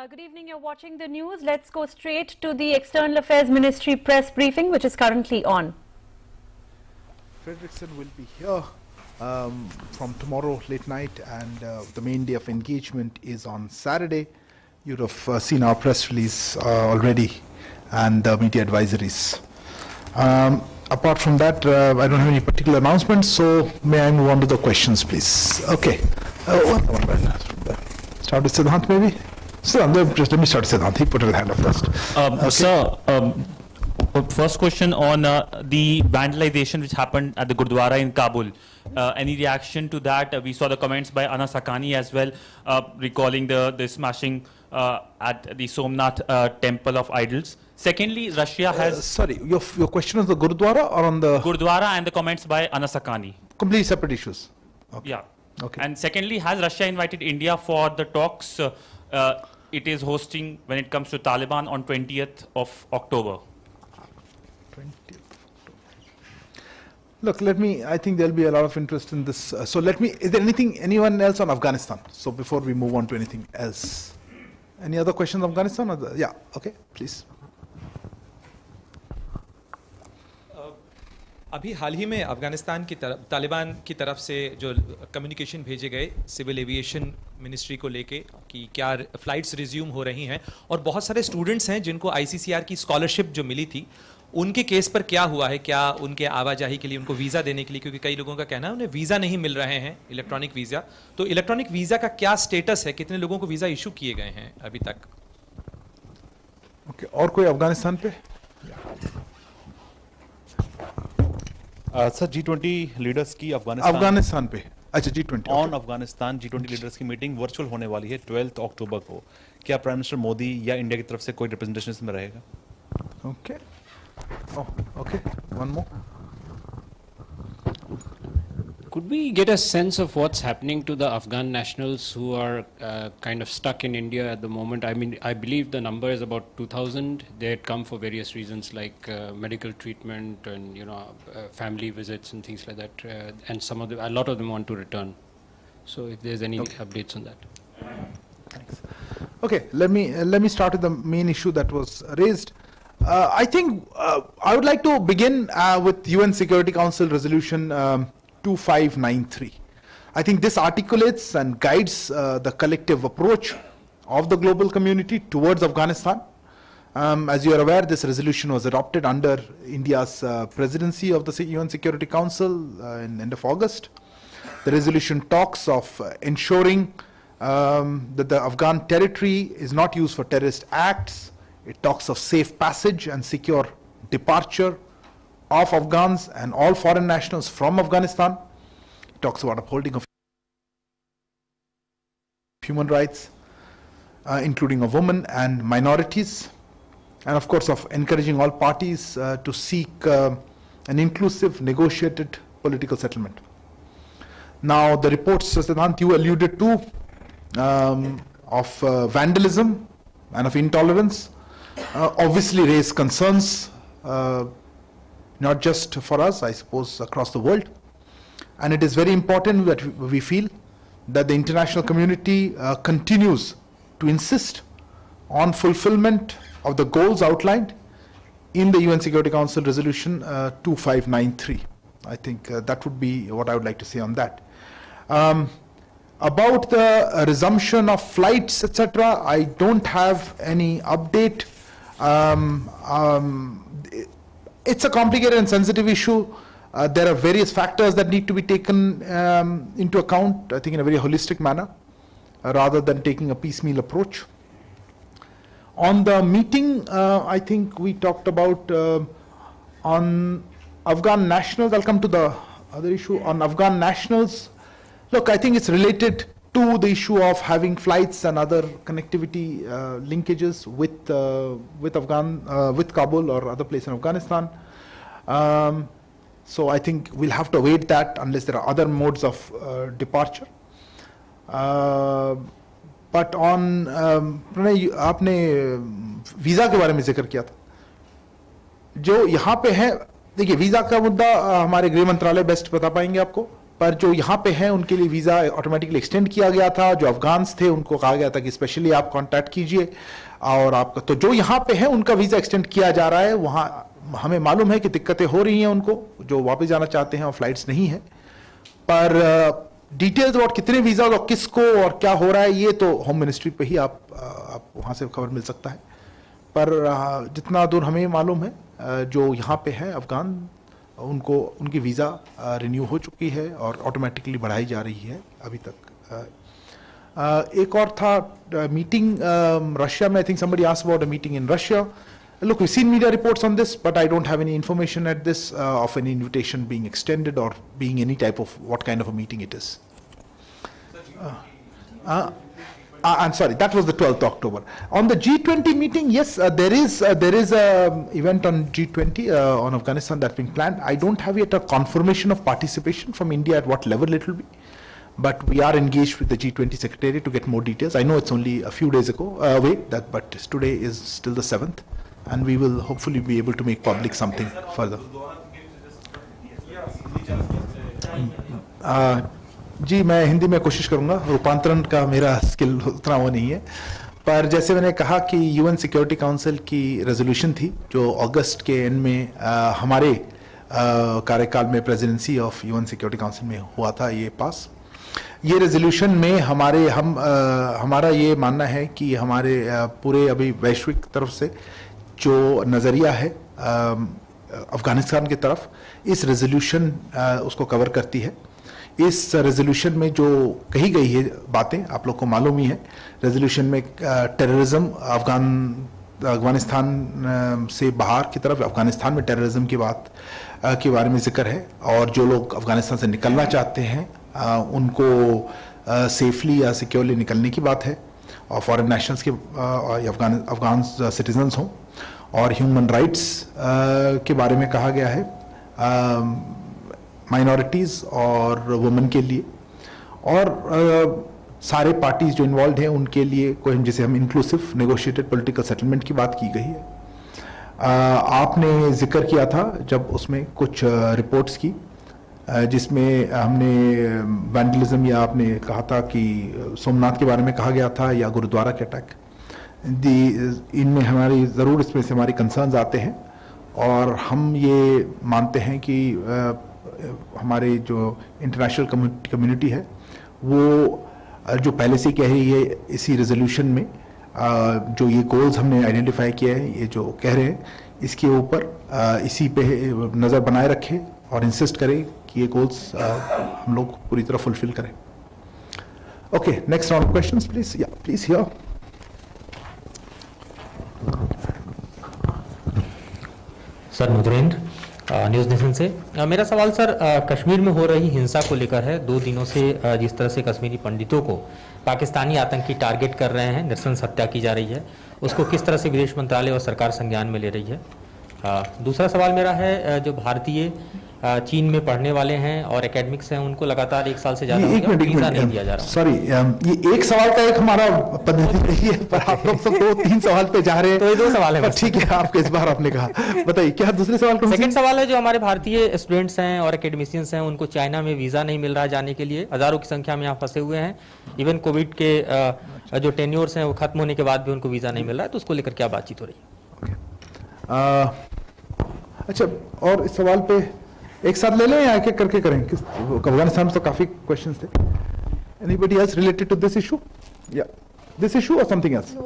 Good evening, you're watching the news. Let's go straight to the External Affairs Ministry press briefing, which is currently on. Frederickson will be here from tomorrow late night, and the main day of engagement is on Saturday. You'd have seen our press release already and the media advisories. Apart from that, I don't have any particular announcements, so may I move on to the questions, please? Okay. Start with Siddhant, maybe? Siddhant, just let me start with Siddhant. He put his hand up first. Okay. Sir, first question on the vandalization which happened at the Gurdwara in Kabul. Any reaction to that? We saw the comments by Ana Sakani as well, recalling the smashing at the Somnath Temple of Idols. Secondly, Russia has... sorry, your question is the Gurdwara or on the... Gurdwara and the comments by Ana Sakani. Completely separate issues. Okay. Yeah. Okay. And secondly, has Russia invited India for the talks it is hosting when it comes to Taliban on 20th of October? 20th. Look, I think there'll be a lot of interest in this. Is there anyone else on Afghanistan? So before we move on to anything else. Any other questions on Afghanistan? Yeah, okay, please. अभी हाल ही में अफगानिस्तान की तरफ तालिबान की तरफ से जो communication भेजे गए सिविल एविएशन मिनिस्ट्री को लेके कि क्या फ्लाइट्स रिज्यूम हो रही हैं, और बहुत सारे स्टूडेंट्स हैं जिनको आईसीसीआर की स्कॉलरशिप जो मिली थी उनके केस पर क्या हुआ है? क्या उनके आवाजाही के लिए उनको वीज़ा देने के लिए, क्योंकि कई लोगों का कहना है उन्हें वीज़ा नहीं मिल रहे हैं, इलेक्ट्रॉनिक वीज़ा, तो इलेक्ट्रॉनिक वीज़ा का क्या स्टेटस है? कितने लोगों को वीज़ा इशू किए गए हैं अभी तक? ओके, और कोई अफगानिस्तान पे? सर, G20 लीडर्स की अफगानिस्तान पे, अच्छा G20 on Afghanistan G20 leaders की मीटिंग वर्चुअल होने वाली है 12 अक्टूबर को। क्या प्राइम मिनिस्टर मोदी या इंडिया की तरफ से कोई रिप्रेजेंटेशन इसमें रहेगा? Okay, okay, one more. Could we get a sense of what's happening to the Afghan nationals who are kind of stuck in India at the moment? I mean, I believe the number is about 2,000. They had come for various reasons like medical treatment and family visits and things like that. And a lot of them want to return. So, if there's any updates on that. Thanks. Okay, let me start with the main issue that was raised. I think I would like to begin with UN Security Council Resolution 2593. I think this articulates and guides the collective approach of the global community towards Afghanistan. As you are aware, this resolution was adopted under India's presidency of the UN Security Council in end of August. The resolution talks of ensuring that the Afghan territory is not used for terrorist acts. It talks of safe passage and secure departure of Afghans and all foreign nationals from Afghanistan. It talks about upholding of human rights, including of women and minorities, and of course of encouraging all parties to seek an inclusive, negotiated political settlement. Now, the reports, Siddhant, you alluded to, of vandalism and of intolerance, obviously raise concerns, not just for us, I suppose, across the world. And it is very important that we feel that the international community continues to insist on fulfillment of the goals outlined in the UN Security Council Resolution 2593. I think that would be what I would like to say on that. About the resumption of flights, etc., I don't have any update. It's a complicated and sensitive issue. There are various factors that need to be taken into account, I think in a very holistic manner, rather than taking a piecemeal approach. On the meeting, I think we talked about on Afghan nationals. I'll come to the other issue. On Afghan nationals, look, I think it's related to the issue of having flights and other connectivity linkages with Kabul or other places in Afghanistan. So I think we'll have to await that unless there are other modes of departure. But on Pranay, आपने visa के बारे में जिक्र किया था. जो यहाँ पे है, देखिए वीज़ा का मुद्दा हमारे गृह मंत्रालय बेस्ट बता पाएंगे आपको. पर जो यहाँ पे हैं उनके लिए वीज़ा ऑटोमेटिकली एक्सटेंड किया गया था। जो अफगान्स थे उनको कहा गया था कि स्पेशली आप कांटेक्ट कीजिए और आपका, तो जो यहाँ पे है उनका वीज़ा एक्सटेंड किया जा रहा है। वहाँ हमें मालूम है कि दिक्कतें हो रही हैं उनको, जो वापस जाना चाहते हैं और फ्लाइट्स नहीं है, पर डिटेल्स और कितने वीज़ा और किसको और क्या हो रहा है ये तो होम मिनिस्ट्री पे ही आप वहाँ से खबर मिल सकता है। पर जितना दूर हमें मालूम है, जो यहाँ पे है अफगान, उनको उनकी वीज़ा रिन्यू हो चुकी है और ऑटोमेटिकली बढ़ाई जा रही है अभी तक। एक और था मीटिंग रशिया में। I think somebody asked about a meeting in Russia. Look, we've seen media reports on this, but I don't have any information at this of any invitation being extended or being any type of what kind of a meeting it is. I'm sorry, that was the 12th October. On the G20 meeting, yes, there is a event on G20 on Afghanistan that's being planned. I don't have yet a confirmation of participation from India at what level it will be, but we are engaged with the G20 Secretariat to get more details. I know it's only a few days ago away, but today is still the 7th, and we will hopefully be able to make public something further. जी, मैं हिंदी में कोशिश करूंगा, रूपांतरण का मेरा skill उतना वो नहीं है, पर जैसे मैंने कहा कि यूएन सिक्योरिटी काउंसिल की रेजोल्यूशन थी जो अगस्त के एंड में हमारे कार्यकाल में presidency of UN security council में हुआ था ये पास। ये रेजोल्यूशन में हमारा ये मानना है कि हमारे पूरे अभी वैश्विक तरफ से जो नज़रिया है अफगानिस्तान की तरफ, इस रेजोल्यूशन उसको कवर करती है। इस रेजोल्यूशन में जो कही गई है बातें आप लोग को मालूम ही है। रेजोल्यूशन में टेररिज्म अफगानिस्तान से बाहर की तरफ अफगानिस्तान में टेररिज्म की बात के बारे में जिक्र है, और जो लोग अफगानिस्तान से निकलना चाहते हैं उनको सेफली या सिक्योरली निकलने की बात है, और फॉरेन नेशनल्स के अफगान सिटीजन्स हों, और ह्यूमन राइट्स के बारे में कहा गया है माइनॉरिटीज़ और वुमेन के लिए, और सारे पार्टीज जो इन्वॉल्व हैं उनके लिए कोई जिसे हम इंक्लूसिव नेगोशिएटेड पॉलिटिकल सेटलमेंट की बात की गई है। आपने जिक्र किया था जब उसमें कुछ रिपोर्ट्स की जिसमें हमने वैंडलिज्म या आपने कहा था कि सोमनाथ के बारे में कहा गया था या गुरुद्वारा के अटैक, इनमें हमारी ज़रूर इसमें से हमारी कंसर्न्स आते हैं, और हम ये मानते हैं कि हमारे जो इंटरनेशनल कम्युनिटी है वो जो पहले से कह रही है इसी रेजोल्यूशन में जो ये गोल्स हमने आइडेंटिफाई किए हैं, ये जो कह रहे हैं, इसके ऊपर इसी पे नज़र बनाए रखें और इंसिस्ट करें कि ये गोल्स हम लोग पूरी तरह फुलफिल करें। Okay, next round of questions please. या please here. Sir Madhurendra, news nation से। मेरा सवाल सर कश्मीर में हो रही हिंसा को लेकर है। 2 दिनों से जिस तरह से कश्मीरी पंडितों को पाकिस्तानी आतंकी टारगेट कर रहे हैं, नृशंस हत्या की जा रही है, उसको किस तरह से विदेश मंत्रालय और सरकार संज्ञान में ले रही है। दूसरा सवाल मेरा है, जो भारतीय चीन में पढ़ने वाले हैं और एकेडमिक्स हैं, उनको लगातार 1 साल से ज़्यादा वीज़ा नहीं दिया जा रहा। सॉरी, ये एक सवाल का एक हमारा पद्धति रही है, पर आप लोग सब 2-3 सवाल पे जा रहे हैं, तो ये 2 सवाल है। ठीक है, आपके इस बार आपने कहा, बताइए क्या दूसरे सवाल को। सेकंड सवाल है, जो हमारे भारतीय स्टूडेंट्स हैं और एकेडमिशियंस हैं, उनको चाइना में वीज़ा नहीं मिल रहा है जाने के लिए, हज़ारों की संख्या में यहाँ फंसे हुए हैं। इवन कोविड के जो टेन्योर्स हैं वो खत्म होने के बाद भी उनको वीज़ा नहीं मिल रहा है, तो उसको लेकर क्या बातचीत हो रही है। अच्छा, और इस सवाल पे एक साथ ले लें या एक एक करके करें? अफगानिस्तान में तो काफी क्वेश्चंस थे। Anybody else related to this issue? Yeah, this issue or something else? No,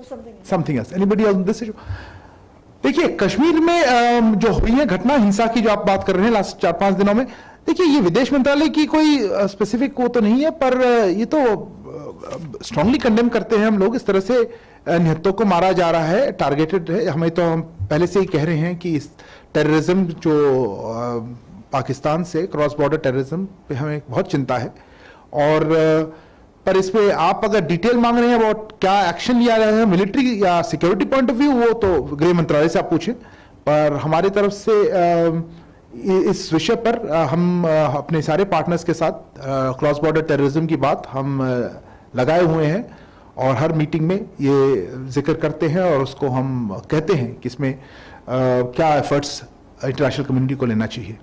something else. Anybody else on this issue? देखिए, कश्मीर में जो हुई है घटना, हिंसा की जो आप बात कर रहे हैं लास्ट 4-5 दिनों में, देखिए ये विदेश मंत्रालय की कोई स्पेसिफिक वो तो नहीं है, पर ये तो स्ट्रांगली कंडेम करते हैं हम लोग। इस तरह से निहत्तों को मारा जा रहा है, टारगेटेड है। हमें तो हम पहले से ही कह रहे हैं कि टेररिज्म जो पाकिस्तान से क्रॉस बॉर्डर टेररिज्म पे हमें बहुत चिंता है, और पर इस पे आप अगर डिटेल मांग रहे हैं अबाउट क्या एक्शन लिया गया है मिलिट्री या सिक्योरिटी पॉइंट ऑफ व्यू, वो तो गृह मंत्रालय से आप पूछें। पर हमारी तरफ से इस विषय पर हम अपने सारे पार्टनर्स के साथ क्रॉस बॉर्डर टेररिज्म की बात हम लगाए हुए हैं, और हर मीटिंग में ये जिक्र करते हैं और उसको हम कहते हैं कि इसमें क्या एफर्ट्स इंटरनेशनल कम्युनिटी को लेना चाहिए।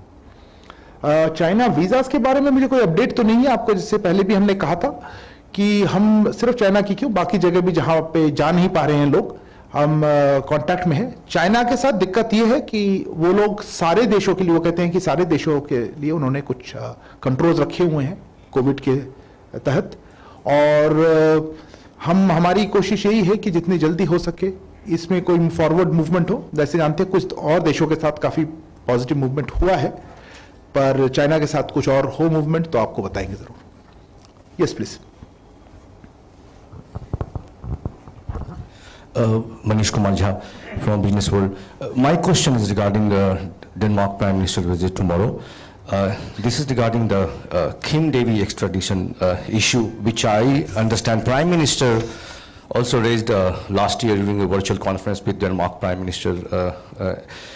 चाइना वीज़ास के बारे में मुझे कोई अपडेट तो नहीं है। आपको जिससे पहले भी हमने कहा था कि हम सिर्फ चाइना की क्यों, बाकी जगह भी जहाँ पे जा नहीं पा रहे हैं लोग, हम कांटेक्ट में हैं। चाइना के साथ दिक्कत ये है कि वो लोग सारे देशों के लिए, वो कहते हैं कि सारे देशों के लिए उन्होंने कुछ कंट्रोल्स रखे हुए हैं कोविड के तहत, और हमारी कोशिश यही है कि जितनी जल्दी हो सके इसमें कोई फॉरवर्ड मूवमेंट हो। जैसे जानते हैं कुछ और देशों के साथ काफ़ी पॉजिटिव मूवमेंट हुआ है, पर चाइना के साथ कुछ और हो मूवमेंट तो आपको बताएंगे ज़रूर। Yes please. Manish Kumar Jha from Business World. My question is regarding the Denmark Prime Minister visit tomorrow. This is regarding the Kim Devi extradition issue, which I understand Prime Minister also raised last year during a virtual conference with Denmark Prime Minister.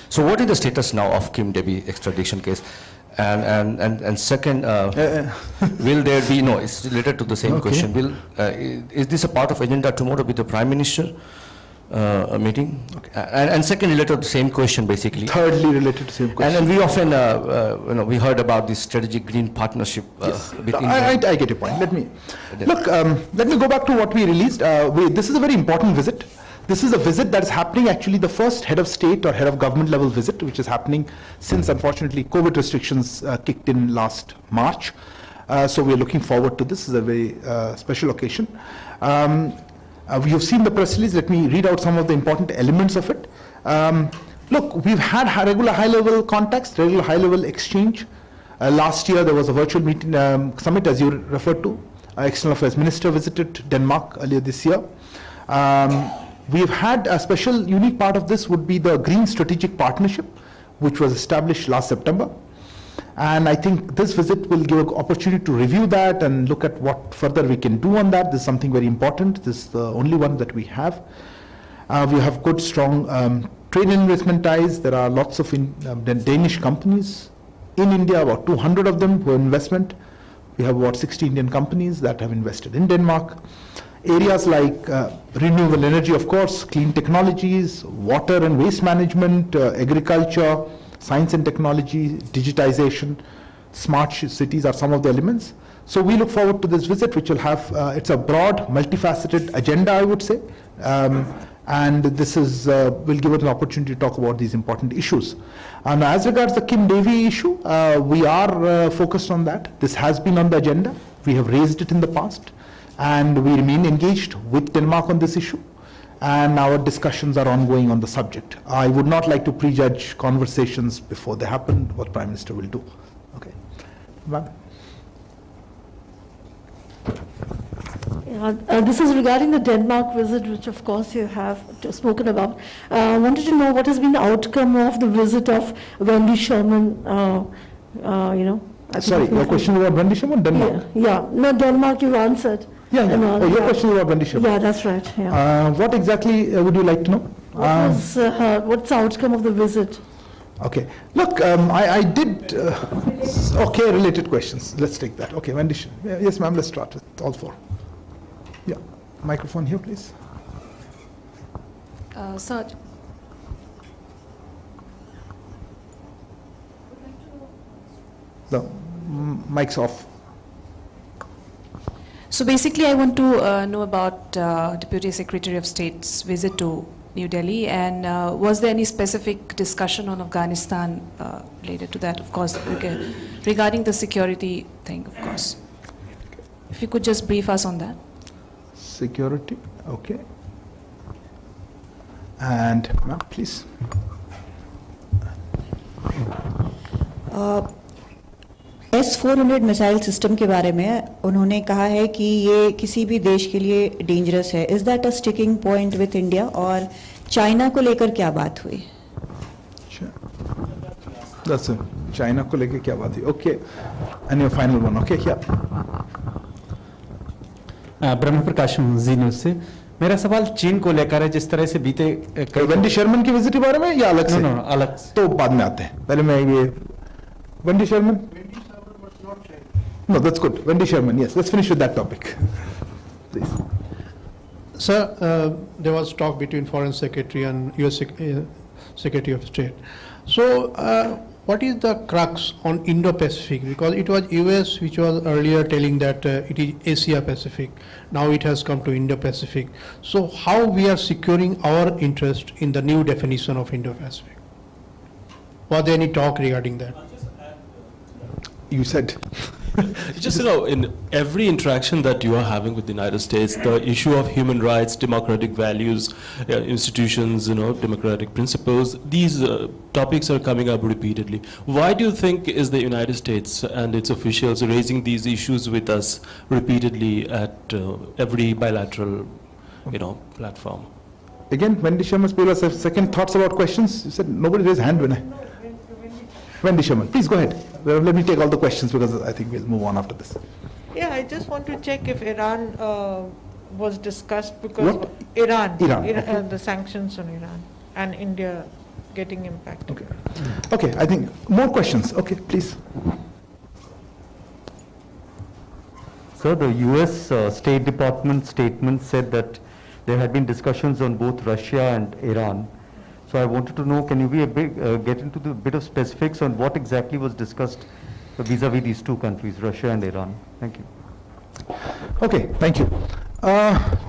So what is the status now of Kim Devi extradition case? And second, will there be, no, it's related to the same question. Is this a part of agenda tomorrow with the Prime Minister meeting? And second, related to the same question basically. Thirdly, related to the same question. And we often, we heard about this strategic green partnership with India. I get your point. Let me go back to what we released. This is a very important visit. This is a visit that is happening, actually the first head of state or head of government level visit, which is happening since unfortunately COVID restrictions kicked in last March. So we are looking forward to this. This is a very special occasion. We have seen the press release. Let me read out some of the important elements of it. Look, we've had regular high-level contacts, regular high-level exchange. Last year there was a virtual meeting, summit, as you referred to. External Affairs Minister visited Denmark earlier this year. We've had a special unique part of this would be the Green Strategic Partnership, which was established last September. And I think this visit will give an opportunity to review that and look at what further we can do on that. This is something very important. This is the only one that we have. We have good, strong trade and investment ties. There are lots of Danish companies in India, about 200 of them who are investment. We have about 60 Indian companies that have invested in Denmark. Areas like renewable energy, of course, clean technologies, water and waste management, agriculture, science and technology, digitization, smart cities are some of the elements. So we look forward to this visit, which will have, it's a broad, multifaceted agenda, I would say. And this is, will give us an opportunity to talk about these important issues. And as regards the Kim Devi issue, we are focused on that. This has been on the agenda. We have raised it in the past. And we remain engaged with Denmark on this issue, and our discussions are ongoing on the subject. I would not like to prejudge conversations before they happen, what Prime Minister will do. Okay. Ma'am. This is regarding the Denmark visit, which of course you have spoken about. I wanted to know what has been the outcome of the visit of Wendy Sherman, Sorry, your question about Wendy Sherman, Denmark? Yeah, no, Denmark you answered. Yeah. Oh, your question about Wendy Sherman? Yeah, that's right. Yeah. What exactly would you like to know? What's the outcome of the visit? Okay. Look, I did. Okay, related questions. Let's take that. Okay, Wendy Sherman. Yes, ma'am. Let's start with all four. Yeah. Microphone here, please. Sir. The mic's off. So basically, I want to know about Deputy Secretary of State's visit to New Delhi, and was there any specific discussion on Afghanistan related to that? Of course, regarding the security thing, of course. If you could just brief us on that. Security, okay. And ma'am, please. S-400 missile system के बारे में उन्होंने कहा है कि ये किसी भी देश के लिए डेंजरस है. Is that a sticking point with India, और चाइना को लेकर क्या बात हुई? चाइना को लेकर क्या बात हुई? Okay, and your final one. Okay, क्या? ब्रह्म प्रकाश जी न्यूज़ से मेरा सवाल चीन को लेकर है. जिस तरह से बीते वेंडी शर्मन की विजिट के बारे में या अलग से? नो, अलग तो बाद में आते हैं. पहले मैं ये Wendy Sherman. No, that's good. Wendy Sherman, yes. Let's finish with that topic. Please. Sir, there was talk between Foreign Secretary and US Secretary of State. So, what is the crux on Indo-Pacific? Because it was US which was earlier telling that it is Asia-Pacific. Now it has come to Indo-Pacific. So how we are securing our interest in the new definition of Indo-Pacific? Was there any talk regarding that? You said. Just, in every interaction that you are having with the United States, the issue of human rights, democratic values, institutions, democratic principles, these topics are coming up repeatedly. Why do you think is the United States and its officials raising these issues with us repeatedly at every bilateral, platform? Again, Wendy Sherman's previous second thoughts about questions. You said nobody raised hand when I. Wendy Sherman, please go ahead. Let me take all the questions because I think we'll move on after this. Yeah, I just want to check if Iran was discussed because Iran, okay. The sanctions on Iran and India getting impacted. Okay, I think more questions. Okay, please. Sir, the US State Department statement said that there had been discussions on both Russia and Iran. So I wanted to know, can you get into the bit of specifics on what exactly was discussed vis-a-vis these two countries, Russia and Iran? Thank you. Okay, thank you.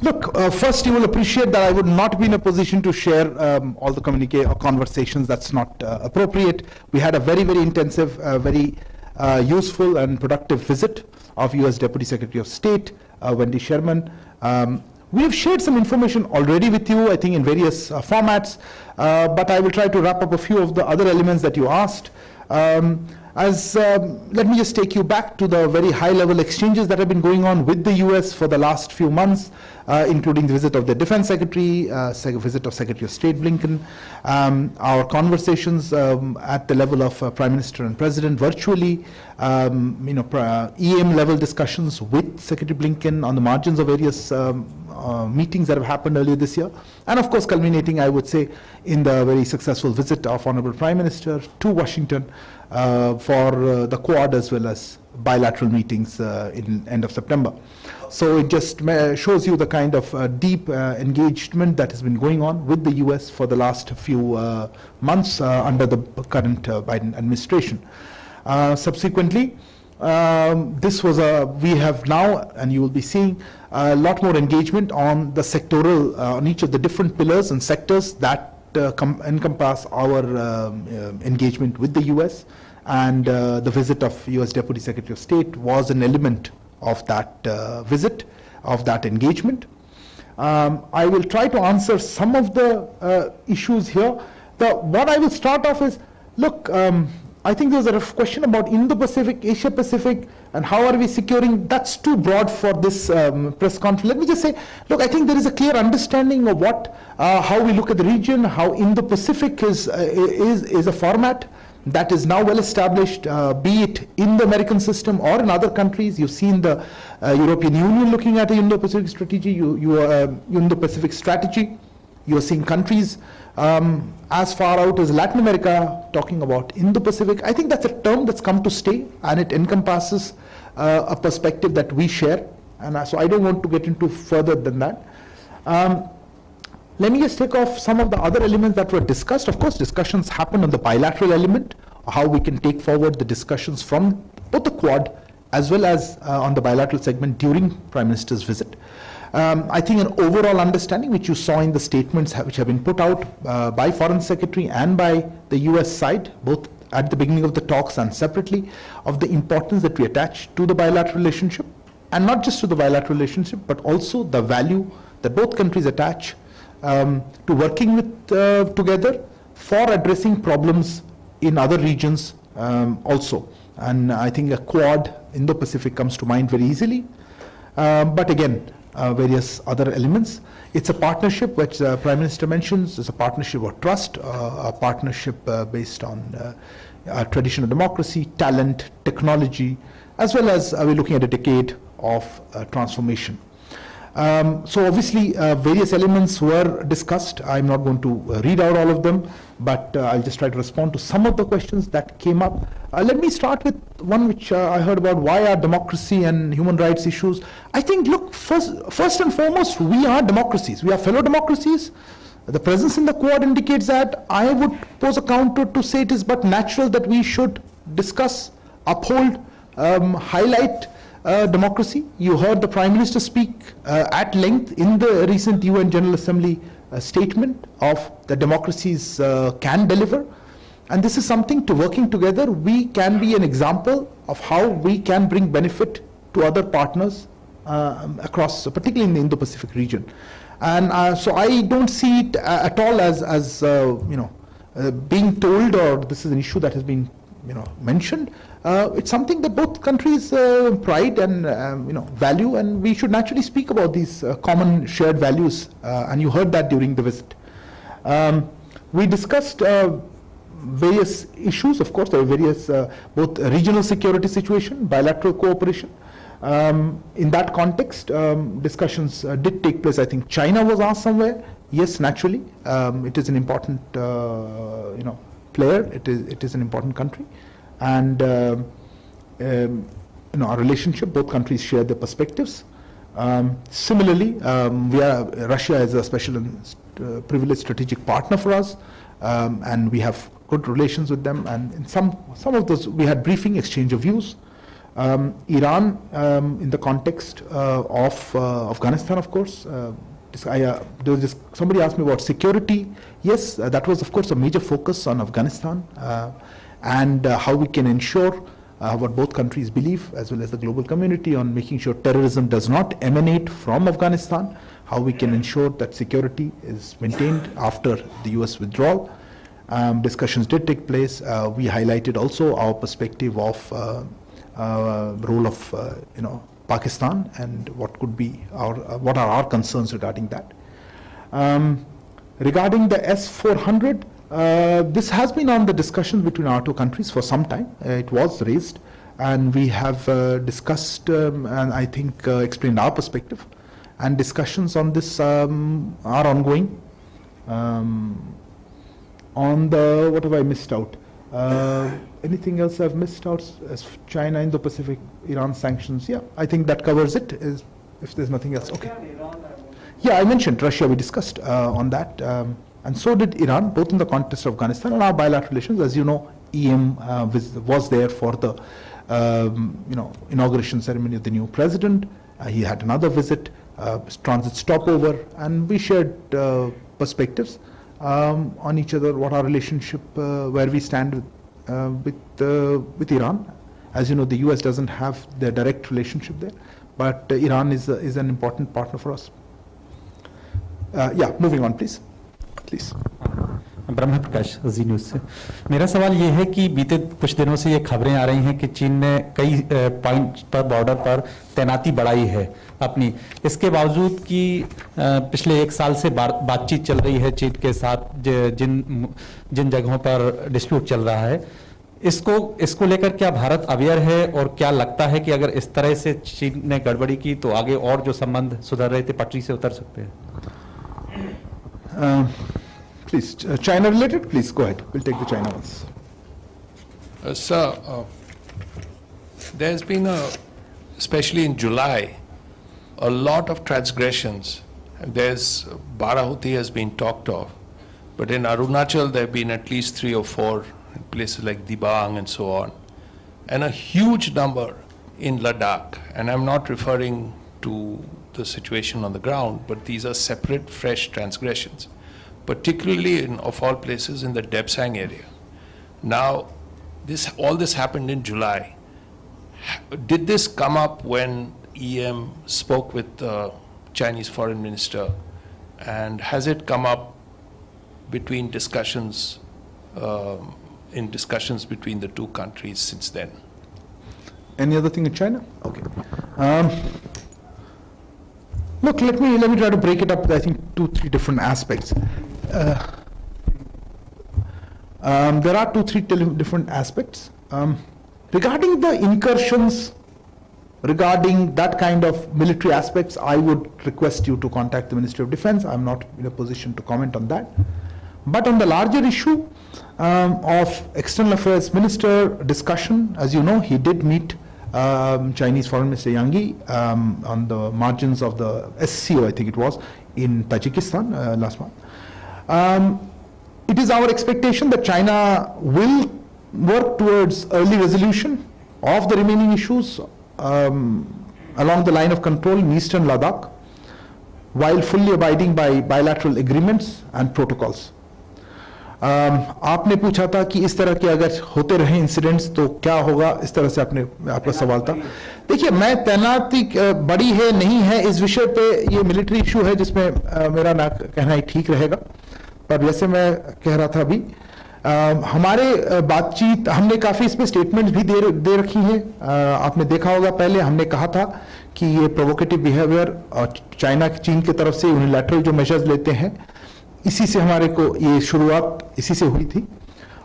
Look, first you will appreciate that I would not be in a position to share all the communique or conversations. That's not appropriate. We had a very, very intensive, very useful and productive visit of US Deputy Secretary of State, Wendy Sherman. We have shared some information already with you, I think in various formats, but I will try to wrap up a few of the other elements that you asked. Let me just take you back to the very high-level exchanges that have been going on with the US for the last few months, including the visit of the Defense Secretary, visit of Secretary of State Blinken, our conversations at the level of Prime Minister and President virtually, EM-level discussions with Secretary Blinken on the margins of various meetings that have happened earlier this year, and of course culminating, I would say, in the very successful visit of Honorable Prime Minister to Washington for the Quad as well as bilateral meetings in end of September. So it just shows you the kind of deep engagement that has been going on with the US for the last few months under the current Biden administration. Subsequently, we have now, and you will be seeing a lot more engagement on the sectoral, on each of the different pillars and sectors that encompass our engagement with the US, and the visit of US Deputy Secretary of State was an element of that visit, of that engagement. I will try to answer some of the issues here. What I will start off is, look, I think there's a question about Indo-Pacific, Asia-Pacific, and how are we securing. That's too broad for this press conference. Let me just say, look, I think there is a clear understanding of how we look at the region, how Indo-Pacific is a format that is now well established, be it in the American system or in other countries. You've seen the European Union looking at a Indo-Pacific strategy, Indo-Pacific strategy. You are seeing countries as far out as Latin America talking about Indo-Pacific. I think that's a term that's come to stay, and it encompasses a perspective that we share. And so I don't want to get into further than that. Let me just take off some of the other elements that were discussed. Of course, discussions happened on the bilateral element, how we can take forward the discussions from both the Quad as well as on the bilateral segment during Prime Minister's visit. I think an overall understanding, which you saw in the statements which have been put out by Foreign Secretary and by the US side, both at the beginning of the talks and separately, of the importance that we attach to the bilateral relationship, and not just to the bilateral relationship, but also the value that both countries attach to working together for addressing problems in other regions also. And I think a Quad, Indo-Pacific comes to mind very easily. But again, various other elements. It's a partnership which the Prime Minister mentions. It's a partnership of trust, a partnership based on traditional democracy, talent, technology, as well as we're looking at a decade of transformation. So obviously various elements were discussed. I'm not going to read out all of them, but I'll just try to respond to some of the questions that came up. Let me start with one which I heard about: why are democracy and human rights issues? I think, look, first and foremost, we are democracies. We are fellow democracies. The presence in the Quad indicates that. I would pose a counter to say it is but natural that we should discuss, uphold, highlight democracy. You heard the Prime Minister speak at length in the recent UN General Assembly statement of the democracies can deliver. And this is something to working together. We can be an example of how we can bring benefit to other partners across, particularly in the Indo-Pacific region. And so I don't see it at all as being told, or this is an issue that has been mentioned. It's something that both countries pride and value, and we should naturally speak about these common shared values. And you heard that during the visit. We discussed various issues. Of course, there were various both regional security situation, bilateral cooperation. In that context, discussions did take place. I think China was asked somewhere. Yes, naturally, it is an important player. It is an important country, and our relationship. Both countries share their perspectives. Similarly, Russia is a special and privileged strategic partner for us, and we have good relations with them. And in some of those, we had briefing, exchange of views. Iran, in the context of Afghanistan, of course. Somebody asked me about security. Yes, that was, of course, a major focus on Afghanistan and how we can ensure what both countries believe, as well as the global community, on making sure terrorism does not emanate from Afghanistan, how we can ensure that security is maintained after the US withdrawal. Discussions did take place. We highlighted also our perspective of role of Pakistan and what could be what are our concerns regarding that. Regarding the S-400, this has been on the discussions between our two countries for some time. It was raised, and we have discussed and I think explained our perspective. And discussions on this are ongoing. On the, what have I missed out? Anything else I've missed out as China, Indo-Pacific, Iran sanctions? Yeah, I think that covers it. If there's nothing else, okay. Yeah, I mentioned Russia. We discussed on that, and so did Iran, both in the context of Afghanistan and our bilateral relations. As you know, EM was there for the inauguration ceremony of the new president. He had another visit, transit stopover, and we shared perspectives on each other, what our relationship, where we stand with Iran. As you know, the US doesn't have the direct relationship there, but Iran is an important partner for us. Yeah, moving on, please. Brahma Prakash ji news से मेरा सवाल ये है कि बीते कुछ दिनों से ये खबरें आ रही हैं कि चीन ने कई पॉइंट पर बॉर्डर पर तैनाती बढ़ाई है अपनी, इसके बावजूद कि पिछले एक साल से बातचीत चल रही है चीन के साथ जिन जगहों पर डिस्प्यूट चल रहा है, इसको लेकर क्या भारत अवेयर है, और क्या लगता है कि अगर इस तरह से चीन ने गड़बड़ी की तो आगे और जो संबंध सुधर रहे थे पटरी से उतर सकते हैं? Please, China related, please go ahead. We'll take the China ones. Sir, there's been, especially in July, a lot of transgressions. There's Barahuti has been talked of, but in Arunachal there have been at least 3 or 4 in places like Dibang and so on, and a huge number in Ladakh. And I'm not referring to the situation on the ground, but these are separate, fresh transgressions, particularly in, of all places, in the Debsang area. Now, all this happened in July. Did this come up when EM spoke with the Chinese foreign minister, and has it come up between discussions, in discussions between the two countries since then? Any other thing in China? Okay. Look, let me try to break it up. I think 2-3 different aspects. There are 2-3 different aspects. Regarding the incursions, regarding that kind of military aspects, I would request you to contact the Ministry of Defense. I'm not in a position to comment on that. But on the larger issue of External Affairs Minister discussion, as you know, he did meet Chinese Foreign Minister Yang Yi on the margins of the SCO, I think it was, in Tajikistan last month. It is our expectation that China will work towards early resolution of the remaining issues along the line of control in eastern Ladakh, while fully abiding by bilateral agreements and protocols. आपने पूछा था कि इस तरह के अगर होते रहे इंसिडेंट्स तो क्या होगा, इस तरह से आपका सवाल था. देखिए, मैं तैनाती बड़ी है नहीं है इस विषय पे, ये मिलिट्री इशू है जिसमें मेरा ना कहना ही ठीक रहेगा. पर जैसे मैं कह रहा था अभी, हमारे बातचीत, हमने काफ़ी इसमें स्टेटमेंट्स भी दे रखी हैं. आपने देखा होगा पहले हमने कहा था कि ये प्रोवोकेटिव बिहेवियर और चाइना चीन की तरफ से यूनिलैटरल जो मेजर्स लेते हैं, इसी से हमारे को ये शुरुआत इसी से हुई थी,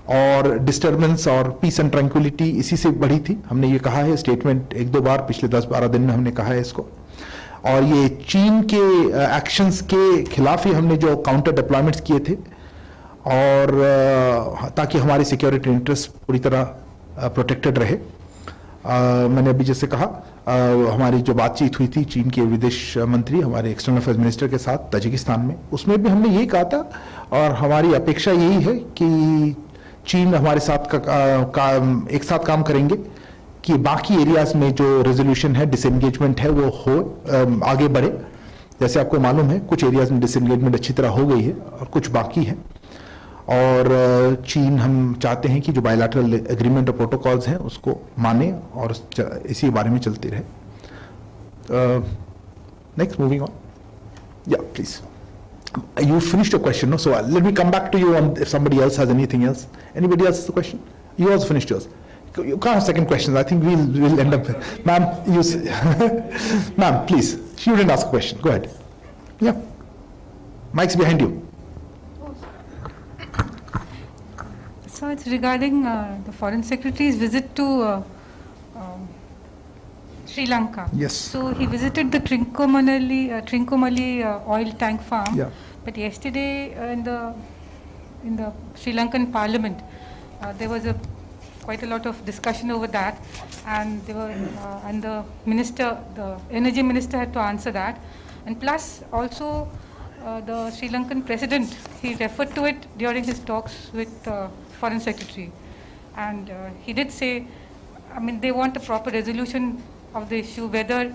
और डिस्टर्बेंस और पीस एंड ट्रैंक्विलिटी इसी से बढ़ी थी. हमने ये कहा है, स्टेटमेंट एक दो बार पिछले 10-12 दिन में हमने कहा है इसको. और ये चीन के एक्शंस के खिलाफ ही हमने जो काउंटर डिप्लॉयमेंट्स किए थे, और ताकि हमारी सिक्योरिटी इंटरेस्ट पूरी तरह प्रोटेक्टेड रहे. मैंने अभी जैसे कहा, हमारी जो बातचीत हुई थी चीन के विदेश मंत्री, हमारे एक्सटर्नल अफेयर्स मिनिस्टर के साथ ताजिकिस्तान में, उसमें भी हमने यही कहा था, और हमारी अपेक्षा यही है कि चीन हमारे साथ एक साथ काम करेंगे कि बाकी एरियाज में जो रेजोल्यूशन है, डिसएंगेजमेंट है, वो हो आगे बढ़े. जैसे आपको मालूम है कुछ एरियाज में डिसएंगेजमेंट अच्छी तरह हो गई है और कुछ बाकी है, और चीन, हम चाहते हैं कि जो बायलैटरल एग्रीमेंट और प्रोटोकॉल्स हैं उसको माने और इसी बारे में चलते रहे. Next, moving on. या please, you finished your question, no? So let me come back to you on if somebody else has anything else. Anybody else has a question? You also finished yours. You can't have second questions. I think we'll end up. Ma'am, ma'am, please. She didn't ask a question. Go ahead. Yeah. Mike's behind you. So it's regarding the Foreign Secretary's visit to Sri Lanka. Yes. So he visited the Trincomalee oil tank farm. Yeah. But yesterday in the Sri Lankan Parliament, there was quite a lot of discussion over that, and the minister, the energy minister, had to answer that, and plus also the Sri Lankan president, he referred to it during his talks with Foreign Secretary, and he did say, I mean, they want a proper resolution of the issue, whether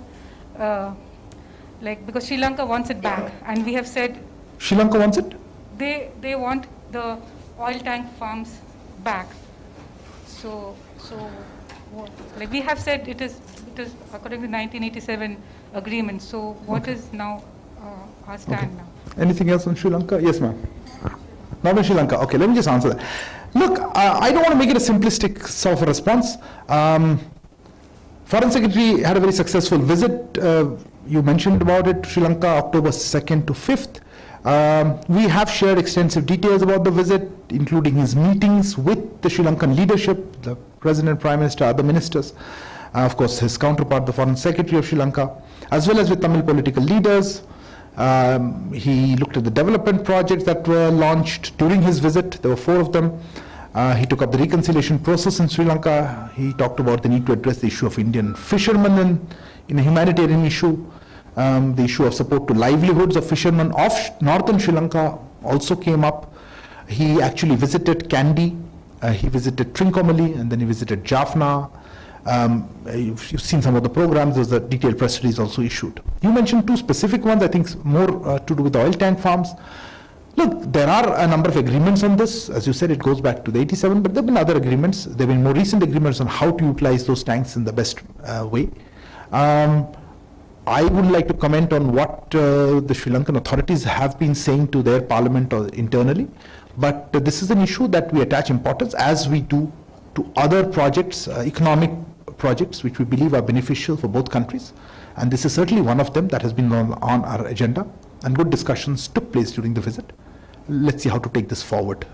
because Sri Lanka wants it back, and we have said Sri Lanka wants it? They want the oil tank farms back. So we have said it is according to 1987 agreement. So what is now our stand now? Anything else on Sri Lanka? Yes, ma'am. Not on Sri Lanka. Okay, let me just answer that. Look, I don't want to make it a simplistic sort of a response. Foreign Secretary had a very successful visit. You mentioned about it, Sri Lanka, October 2nd to 5th. We have shared extensive details about the visit, including his meetings with the Sri Lankan leadership, the President, Prime Minister, other ministers, of course his counterpart, the Foreign Secretary of Sri Lanka, as well as with Tamil political leaders. He looked at the development projects that were launched during his visit. There were 4 of them. He took up the reconciliation process in Sri Lanka. He talked about the need to address the issue of Indian fishermen in a humanitarian issue. The issue of support to livelihoods of fishermen of northern Sri Lanka also came up. He actually visited Kandy, he visited Trincomalee, and then he visited Jaffna. You've seen some of the programs. There's a detailed press release also issued. You mentioned 2 specific ones, I think more to do with the oil tank farms. Look, there are a number of agreements on this. As you said, it goes back to the 87, but there have been other agreements. There have been more recent agreements on how to utilize those tanks in the best way. I would like to comment on what the Sri Lankan authorities have been saying to their parliament or internally, but this is an issue that we attach importance, as we do to other projects, economic projects, which we believe are beneficial for both countries, and this is certainly one of them that has been on our agenda, and good discussions took place during the visit. Let's see how to take this forward.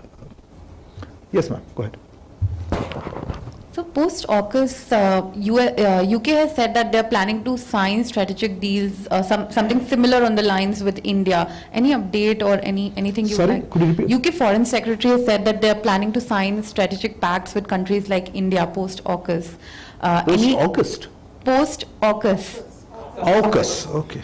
Yes, ma'am, go ahead. So post-AUKUS, UK has said that they're planning to sign strategic deals, something similar on the lines with India. Any update or anything you Sorry, like? could you repeat? UK Foreign Secretary has said that they're planning to sign strategic pacts with countries like India post-AUKUS. Post-AUKUS? Post-AUKUS. AUKUS, okay.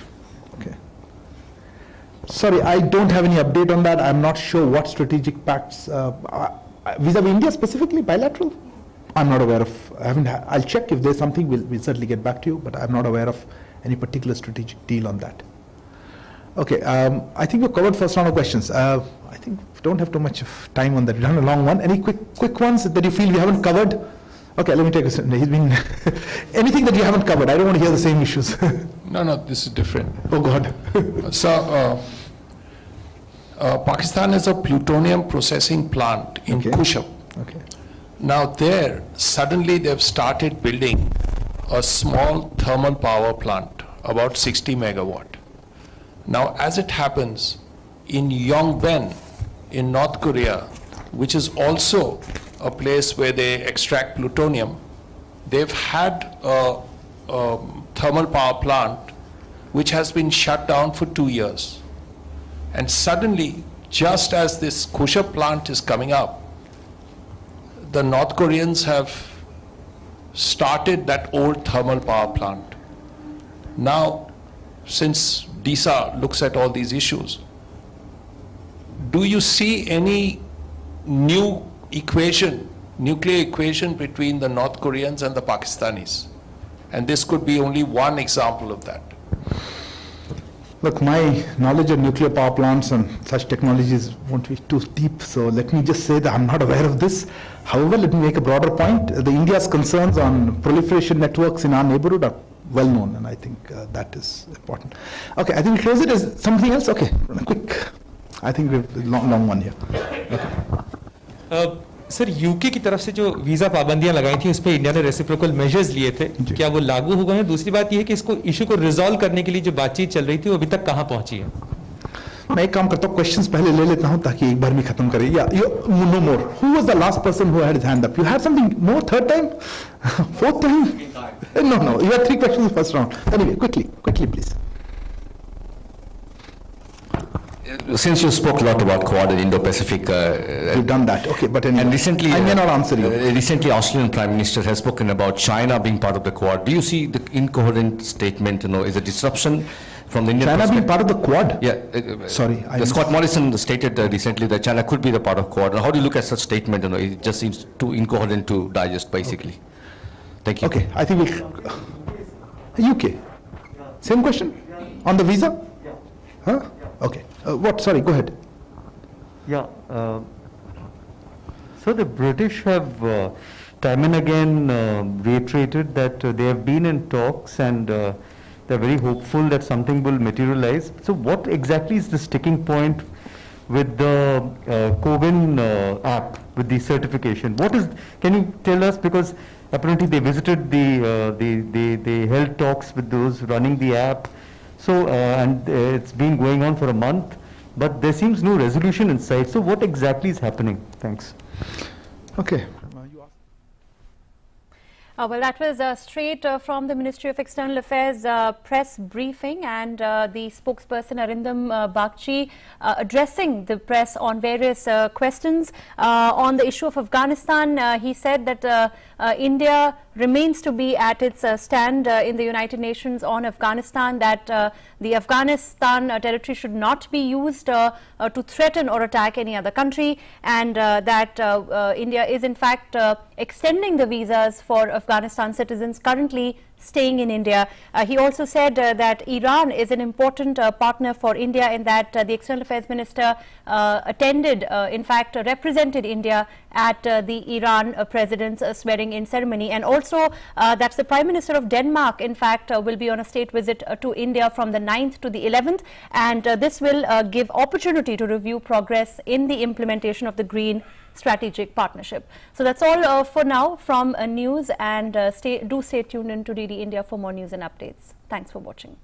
Sorry, I don't have any update on that. I'm not sure what strategic pacts vis-a-vis India specifically, bilateral. I'm not aware of. I'll check if there's something. We'll certainly get back to you. But I'm not aware of any particular strategic deal on that. Okay, I think we've covered first round of questions. I think we don't have too much of time on that. We've done a long one. Any quick ones that you feel we haven't covered? Okay, let me take a second. He's been anything that you haven't covered. I don't want to hear the same issues. No, this is different. Oh God. So, Pakistan has a plutonium processing plant in Kushab. Okay. Now there, suddenly they've started building a small thermal power plant, about 60 megawatt. Now, as it happens, in Yongbyon, in North Korea, which is also a place where they extract plutonium, they've had a thermal power plant which has been shut down for 2 years. And suddenly, just as this Kushab plant is coming up, the North Koreans have started that old thermal power plant. Now, since DISA looks at all these issues, do you see any new equation, nuclear equation between the North Koreans and the Pakistanis? And this could be only one example of that. Look, my knowledge of nuclear power plants and such technologies won't be too deep, so let me just say that I'm not aware of this. However, let me make a broader point. The India's concerns on proliferation networks in our neighborhood are well known, and I think that is important. Okay, I think we close it. Is something else? Okay, quick. I think we've long one here. Okay. Sir UK की तरफ से जो visa पाबंदियां लगाई थी उस पर India ने रेसिप्रोकल मेजर्स लिए थे, क्या वो लागू हो गए हैं? दूसरी बात ये है कि इसको इशू को रिजॉल्व करने के लिए जो बातचीत चल रही थी वो अभी तक कहां पहुंची है? मैं एक काम करता हूं, क्वेश्चंस पहले ले लेता हूं ताकि एक बार में खत्म करें. या no more. Who was the last person who had his hand up? You had something more? Third time? Fourth time? No. You had 3 questions in the first round. Anyway, quickly please. Since you spoke a lot about Quad and Indo-Pacific, you've done that. Okay, but anyway, and recently, I may not answer you. Recently, Australian Prime Minister has spoken about China being part of the Quad. Do you see the incoherent statement? Is a disruption from the Indian China being part of the Quad? Yeah. Sorry, Scott Morrison stated recently that China could be the part of Quad. How do you look at such statement? It just seems too incoherent to digest, basically. Okay. Thank you. Okay, I think we'll UK. Same question on the visa. Huh? Okay. What? Sorry, go ahead. Yeah. So the British have time and again reiterated that they have been in talks and they're very hopeful that something will materialize. So what exactly is the sticking point with the CoWIN app, with the certification? What is? Can you tell us? Because apparently they visited they held talks with those running the app. So, and it's been going on for a month, but there seems no resolution in sight. So what exactly is happening? Thanks. Okay. Well, that was straight from the Ministry of External Affairs press briefing, and the spokesperson Arindam Bagchi addressing the press on various questions on the issue of Afghanistan. He said that India remains to be at its stand in the United Nations on Afghanistan, that the Afghanistan territory should not be used to threaten or attack any other country, and that India is in fact extending the visas for Afghanistan citizens currently staying in India. He also said that Iran is an important partner for India, in that the External Affairs Minister attended, in fact represented India at the Iran president's swearing-in ceremony, and also that the Prime Minister of Denmark in fact will be on a state visit to India from the 9th to the 11th, and this will give opportunity to review progress in the implementation of the Green Strategic Partnership. So that's all for now from news, and do stay tuned in to DD India for more news and updates. Thanks for watching.